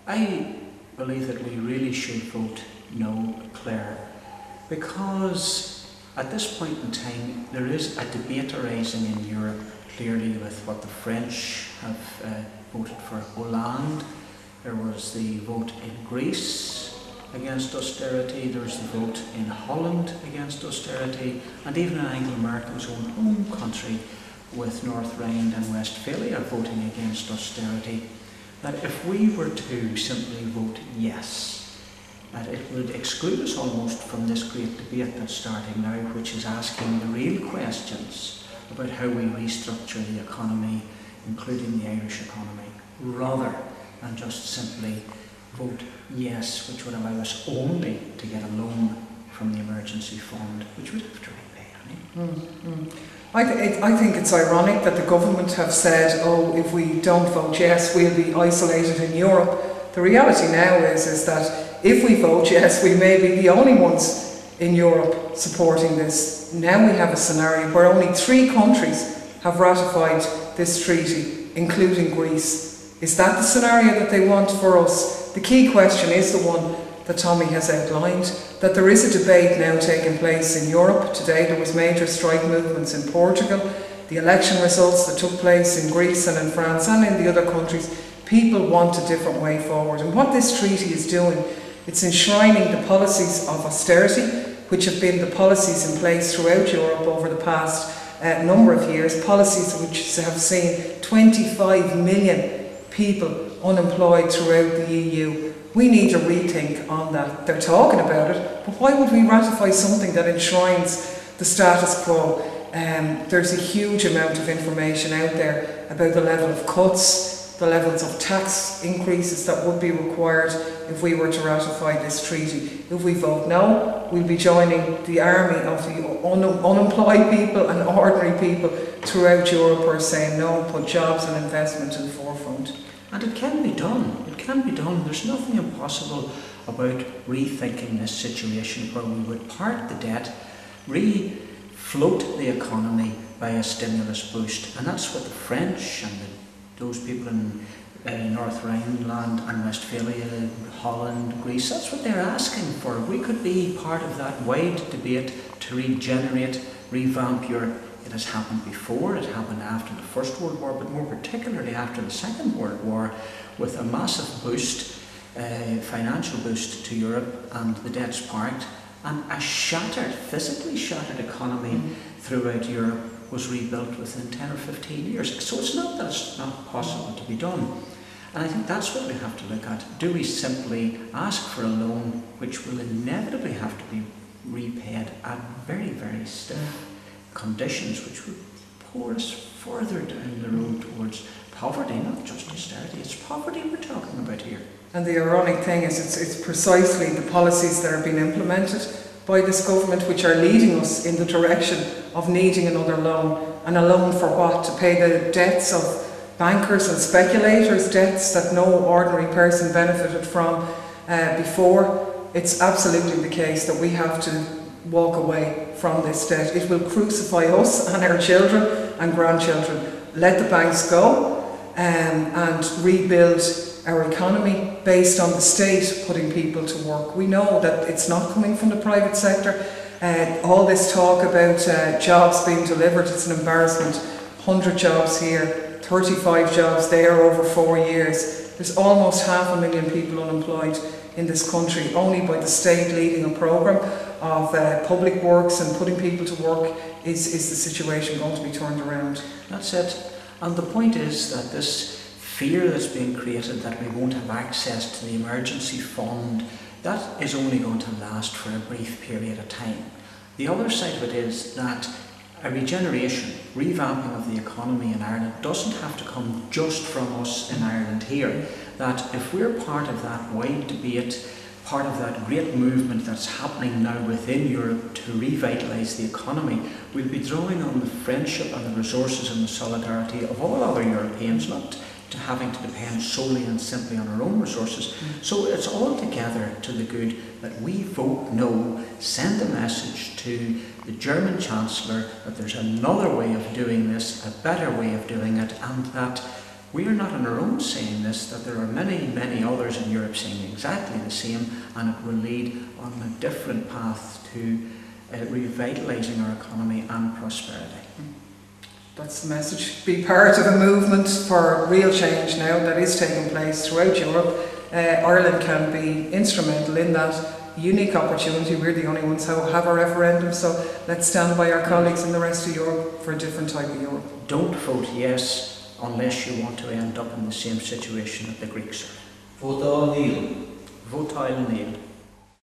I believe that we really should vote no, Clare, because at this point in time there is a debate arising in Europe clearly with what the French have voted for Hollande. There was the vote in Greece against austerity, there was the vote in Holland against austerity, and even in Angela Merkel's own home country with North Rhine and Westphalia voting against austerity. That if we were to simply vote yes, that it would exclude us almost from this great debate that's starting now, which is asking the real questions about how we restructure the economy, including the Irish economy, rather than just simply vote yes, which would allow us only to get a loan from the emergency fund, which we'd have to repay. I think it's ironic that the government have said, oh, if we don't vote yes, we'll be isolated in Europe. The reality now is that if we vote yes, we may be the only ones in Europe supporting this. Now we have a scenario where only 3 countries have ratified this treaty, including Greece. Is that the scenario that they want for us? The key question is the one that Tommy has outlined, that there is a debate now taking place in Europe. Today there was major strike movements in Portugal, the election results that took place in Greece and in France and in the other countries. People want a different way forward, and what this treaty is doing, it's enshrining the policies of austerity, which have been the policies in place throughout Europe over the past number of years, policies which have seen 25 million people unemployed throughout the EU. We need a rethink on that. They're talking about it, but why would we ratify something that enshrines the status quo? There's a huge amount of information out there about the level of cuts, the levels of tax increases that would be required if we were to ratify this treaty. If we vote no, we'll be joining the army of the unemployed people and ordinary people throughout Europe who are saying no, put jobs and investment to the forefront. And it can be done. It can be done. There's nothing impossible about rethinking this situation where we would part the debt, refloat the economy by a stimulus boost. And that's what the French and those people in North Rhineland and Westphalia, Holland, Greece, that's what they're asking for. We could be part of that wide debate to regenerate, revamp Europe. It has happened before, it happened after the First World War, but more particularly after the Second World War, with a massive boost, financial boost to Europe, and the debts parked, and a shattered, physically shattered economy throughout Europe was rebuilt within 10 or 15 years. So it's not that it's not possible to be done. And I think that's what we have to look at. Do we simply ask for a loan which will inevitably have to be repaid at very, very stiff conditions, which would pour us further down the road towards poverty, not just austerity, it's poverty we're talking about here. And the ironic thing is it's precisely the policies that are being implemented by this government which are leading us in the direction of needing another loan. And a loan for what? To pay the debts of bankers and speculators, debts that no ordinary person benefited from before. It's absolutely the case that we have to walk away from this debt. It will crucify us and our children and grandchildren. Let the banks go and rebuild our economy based on the state putting people to work. We know that it's not coming from the private sector. All this talk about jobs being delivered, it's an embarrassment. 100 jobs here, 35 jobs there over 4 years. There's almost 500,000 people unemployed in this country, only by the state leading a programme of public works and putting people to work is the situation going to be turned around. That's it. And the point is that this fear that's being created that we won't have access to the emergency fund, that is only going to last for a brief period of time. The other side of it is that a regeneration, revamping of the economy in Ireland doesn't have to come just from us in Ireland here. That if we're part of that wide debate, part of that great movement that's happening now within Europe to revitalise the economy, we'll be drawing on the friendship and the resources and the solidarity of all other Europeans, not to having to depend solely and simply on our own resources. So it's all together to the good that we vote no, send a message to the German Chancellor that there's another way of doing this, a better way of doing it, and that we are not on our own saying this, that there are many, many others in Europe saying exactly the same, and it will lead on a different path to revitalising our economy and prosperity. That's the message. Be part of a movement for real change now that is taking place throughout Europe. Ireland can be instrumental in that unique opportunity. We're the only ones who have a referendum, so let's stand by our colleagues in the rest of Europe for a different type of Europe. Don't vote yes unless you want to end up in the same situation that the Greeks are. Vote all Neil. Vote all Neil.